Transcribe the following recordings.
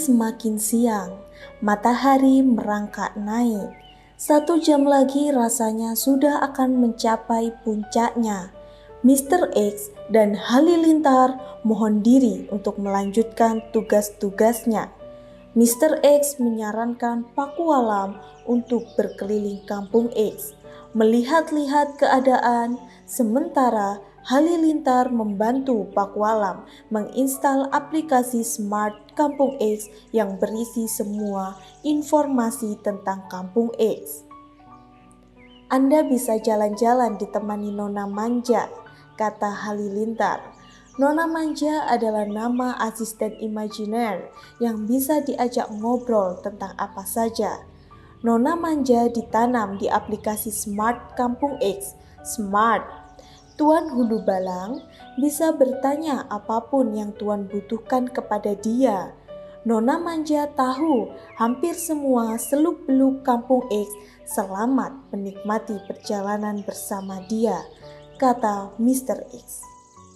semakin siang, matahari merangkak naik. 1 jam lagi rasanya sudah akan mencapai puncaknya. Mr. X dan Halilintar mohon diri untuk melanjutkan tugas-tugasnya. Mr. X menyarankan Pakualam untuk berkeliling kampung X, melihat-lihat keadaan, sementara Halilintar membantu Pakualam menginstal aplikasi Smart Kampung X yang berisi semua informasi tentang Kampung X. Anda bisa jalan-jalan ditemani Nona Manja, kata Halilintar. Nona Manja adalah nama asisten imajiner yang bisa diajak ngobrol tentang apa saja. Nona Manja ditanam di aplikasi Smart Kampung X. Smart. Tuan Hulu Balang bisa bertanya apapun yang Tuan butuhkan kepada dia. Nona Manja tahu hampir semua seluk-beluk Kampung X. Selamat menikmati perjalanan bersama dia, kata Mr. X.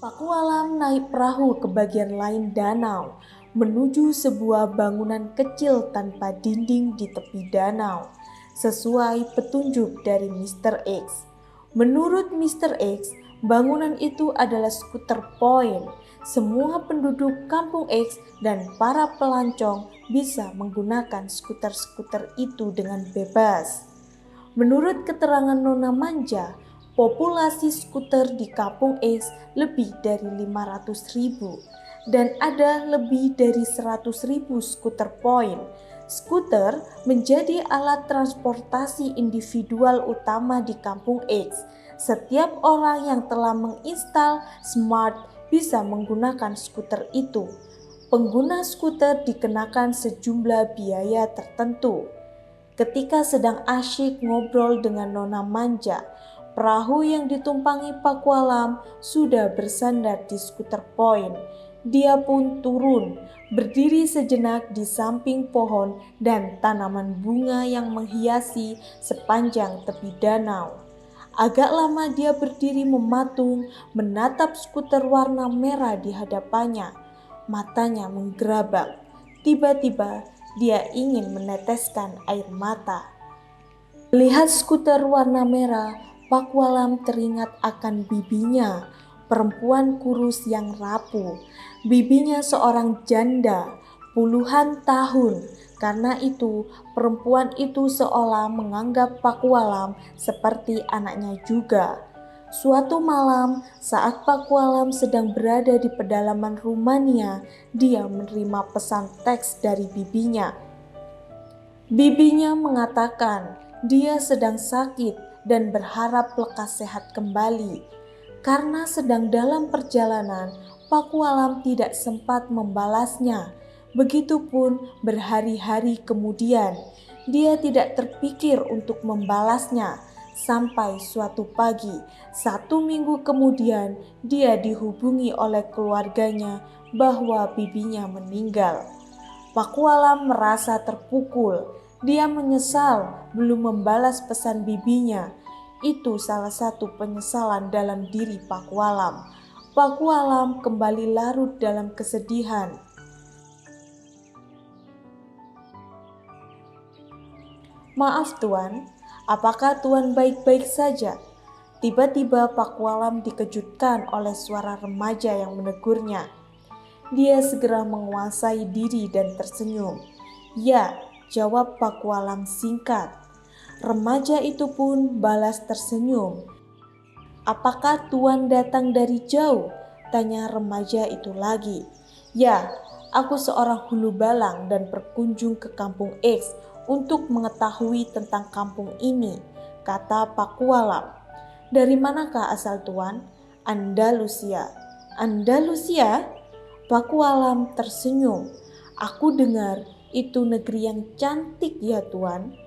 Pakualam naik perahu ke bagian lain danau, menuju sebuah bangunan kecil tanpa dinding di tepi danau, sesuai petunjuk dari Mr. X. Menurut Mr. X, bangunan itu adalah skuter point. Semua penduduk Kampung X dan para pelancong bisa menggunakan skuter-skuter itu dengan bebas. Menurut keterangan Nona Manja, populasi skuter di Kampung X lebih dari 500.000 dan ada lebih dari 100.000 skuter point. Skuter menjadi alat transportasi individual utama di Kampung X. Setiap orang yang telah menginstal Smart bisa menggunakan skuter itu. Pengguna skuter dikenakan sejumlah biaya tertentu. Ketika sedang asyik ngobrol dengan Nona Manja, perahu yang ditumpangi Pakualam sudah bersandar di skuter point. Dia pun turun, berdiri sejenak di samping pohon dan tanaman bunga yang menghiasi sepanjang tepi danau. Agak lama dia berdiri mematung, menatap skuter warna merah di hadapannya. Matanya menggerabak. Tiba-tiba dia ingin meneteskan air mata. Melihat skuter warna merah, Pakualam teringat akan bibinya, perempuan kurus yang rapuh. Bibinya seorang janda, puluhan tahun. Karena itu, perempuan itu seolah menganggap Pakualam seperti anaknya juga. Suatu malam, saat Pakualam sedang berada di pedalaman rumahnya, dia menerima pesan teks dari bibinya. Bibinya mengatakan dia sedang sakit dan berharap lekas sehat kembali. Karena sedang dalam perjalanan, Pakualam tidak sempat membalasnya. Begitupun berhari-hari kemudian, dia tidak terpikir untuk membalasnya. Sampai suatu pagi, 1 minggu kemudian, dia dihubungi oleh keluarganya bahwa bibinya meninggal. Pakualam merasa terpukul. Dia menyesal belum membalas pesan bibinya. Itu salah satu penyesalan dalam diri Pakualam. Pakualam kembali larut dalam kesedihan. Maaf Tuan, apakah Tuan baik-baik saja? Tiba-tiba Pakualam dikejutkan oleh suara remaja yang menegurnya. Dia segera menguasai diri dan tersenyum. Ya, jawab Pakualam singkat. Remaja itu pun balas tersenyum. Apakah Tuan datang dari jauh? Tanya remaja itu lagi. Ya, aku seorang hulu balang dan berkunjung ke Kampung X untuk mengetahui tentang kampung ini, kata Pakualam. Dari manakah asal Tuan? Andalusia. Andalusia? Pakualam tersenyum. Aku dengar itu negeri yang cantik ya Tuan.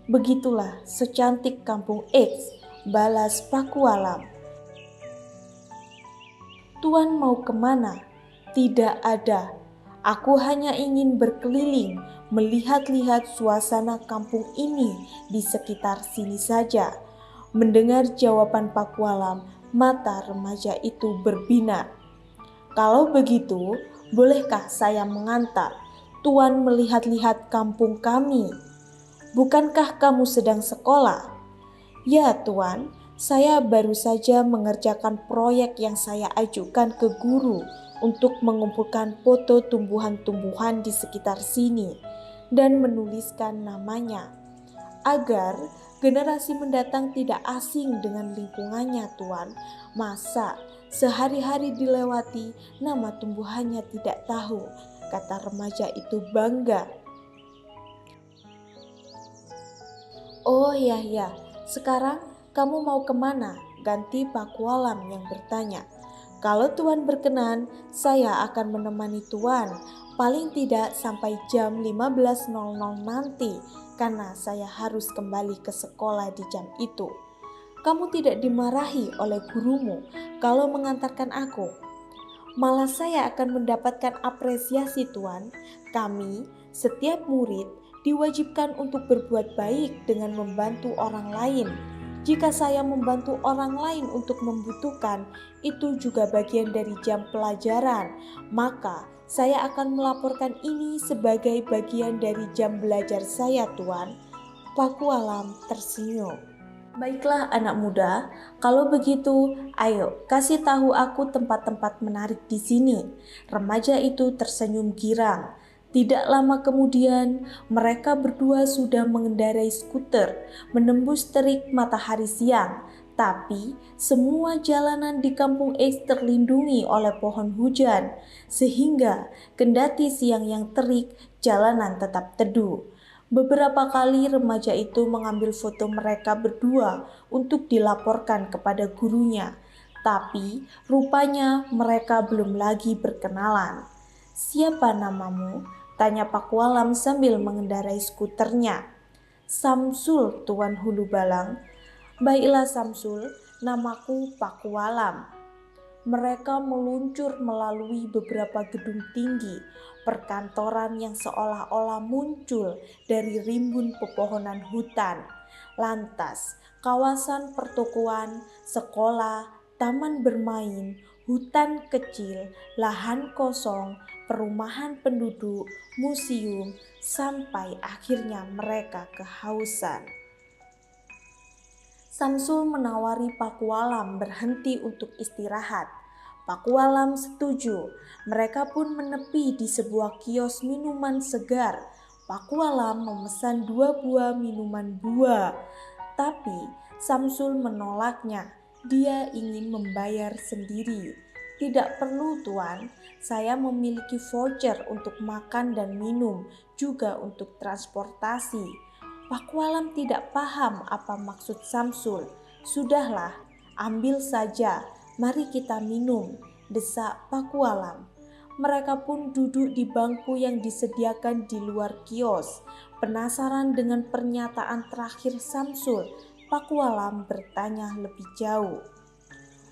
Begitulah secantik Kampung X, balas Pakualam. Tuan mau kemana? Tidak ada. Aku hanya ingin berkeliling, melihat-lihat suasana kampung ini di sekitar sini saja. Mendengar jawaban Pakualam, mata remaja itu berbinar. Kalau begitu, bolehkah saya mengantar? Tuan melihat-lihat kampung kami. Bukankah kamu sedang sekolah? Ya, Tuan. Saya baru saja mengerjakan proyek yang saya ajukan ke guru untuk mengumpulkan foto tumbuhan-tumbuhan di sekitar sini dan menuliskan namanya, agar generasi mendatang tidak asing dengan lingkungannya, Tuan. Masa sehari-hari dilewati nama tumbuhannya tidak tahu, kata remaja itu bangga. Oh ya, sekarang kamu mau kemana? Ganti Pak Kualam yang bertanya. Kalau Tuan berkenan, saya akan menemani Tuan, paling tidak sampai jam 15.00 nanti, karena saya harus kembali ke sekolah di jam itu. Kamu tidak dimarahi oleh gurumu kalau mengantarkan aku. Malah saya akan mendapatkan apresiasi, Tuan. Kami, setiap murid, diwajibkan untuk berbuat baik dengan membantu orang lain. Jika saya membantu orang lain untuk membutuhkan, itu juga bagian dari jam pelajaran. Maka saya akan melaporkan ini sebagai bagian dari jam belajar saya, Tuan. Pak Kualam tersenyum. Baiklah anak muda, kalau begitu ayo kasih tahu aku tempat-tempat menarik di sini. Remaja itu tersenyum girang. Tidak lama kemudian, mereka berdua sudah mengendarai skuter, menembus terik matahari siang. Tapi semua jalanan di kampung X terlindungi oleh pohon hujan, sehingga kendati siang yang terik, jalanan tetap teduh. Beberapa kali remaja itu mengambil foto mereka berdua untuk dilaporkan kepada gurunya, tapi rupanya mereka belum lagi berkenalan. Siapa namamu? Tanya Pak Kualam sambil mengendarai skuternya. Samsul, Tuan Hulu Balang. Baiklah Samsul, namaku Pak Kualam. Mereka meluncur melalui beberapa gedung tinggi, perkantoran yang seolah-olah muncul dari rimbun pepohonan hutan. Lantas, kawasan pertokoan, sekolah, taman bermain, hutan kecil, lahan kosong, perumahan penduduk, museum, sampai akhirnya mereka kehausan. Samsul menawari Pak Kualam berhenti untuk istirahat. Pak Kualam setuju. Mereka pun menepi di sebuah kios minuman segar. Pak Kualam memesan 2 buah minuman buah. Tapi Samsul menolaknya. Dia ingin membayar sendiri. Tidak perlu, Tuan. Saya memiliki voucher untuk makan dan minum, juga untuk transportasi. Pak Kualam tidak paham apa maksud Samsul. Sudahlah, ambil saja. Mari kita minum, desak Pak Kualam. Mereka pun duduk di bangku yang disediakan di luar kios. Penasaran dengan pernyataan terakhir Samsul, Pak Kualam bertanya lebih jauh.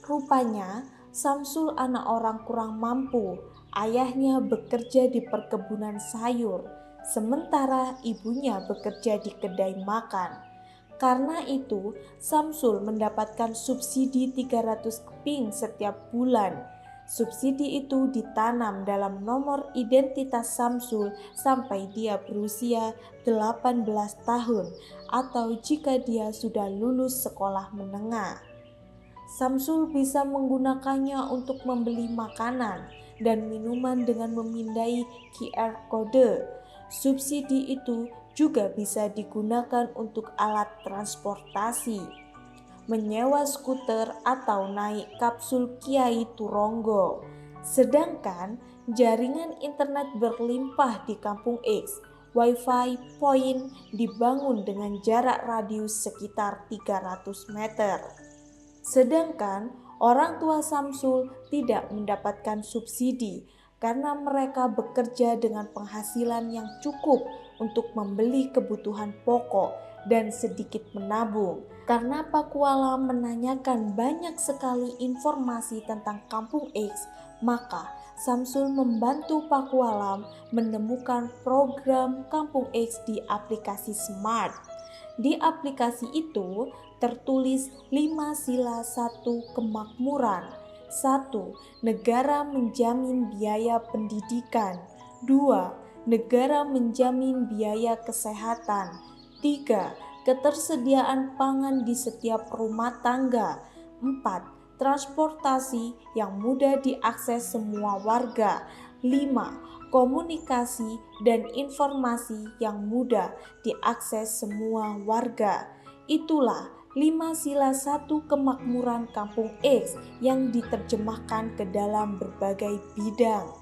Rupanya Samsul anak orang kurang mampu. Ayahnya bekerja di perkebunan sayur, sementara ibunya bekerja di kedai makan. Karena itu, Samsul mendapatkan subsidi 300 keping setiap bulan. Subsidi itu ditanam dalam nomor identitas Samsul sampai dia berusia 18 tahun atau jika dia sudah lulus sekolah menengah. Samsul bisa menggunakannya untuk membeli makanan dan minuman dengan memindai QR kode. Subsidi itu juga bisa digunakan untuk alat transportasi, menyewa skuter atau naik kapsul Kiai Turonggo. Sedangkan jaringan internet berlimpah di kampung X. Wi-Fi point dibangun dengan jarak radius sekitar 300 meter. Sedangkan orang tua Samsul tidak mendapatkan subsidi karena mereka bekerja dengan penghasilan yang cukup untuk membeli kebutuhan pokok dan sedikit menabung. Karena Pak Kualam menanyakan banyak sekali informasi tentang kampung X, maka Samsul membantu Pak Kualam menemukan program kampung X di aplikasi Smart. Di aplikasi itu tertulis 5 sila 1 kemakmuran. 1. Negara menjamin biaya pendidikan. 2. negara menjamin biaya kesehatan. 3. Ketersediaan pangan di setiap rumah tangga. 4. Transportasi yang mudah diakses semua warga. 5. Komunikasi dan informasi yang mudah diakses semua warga. Itulah 5 sila satu kemakmuran Kampung X yang diterjemahkan ke dalam berbagai bidang.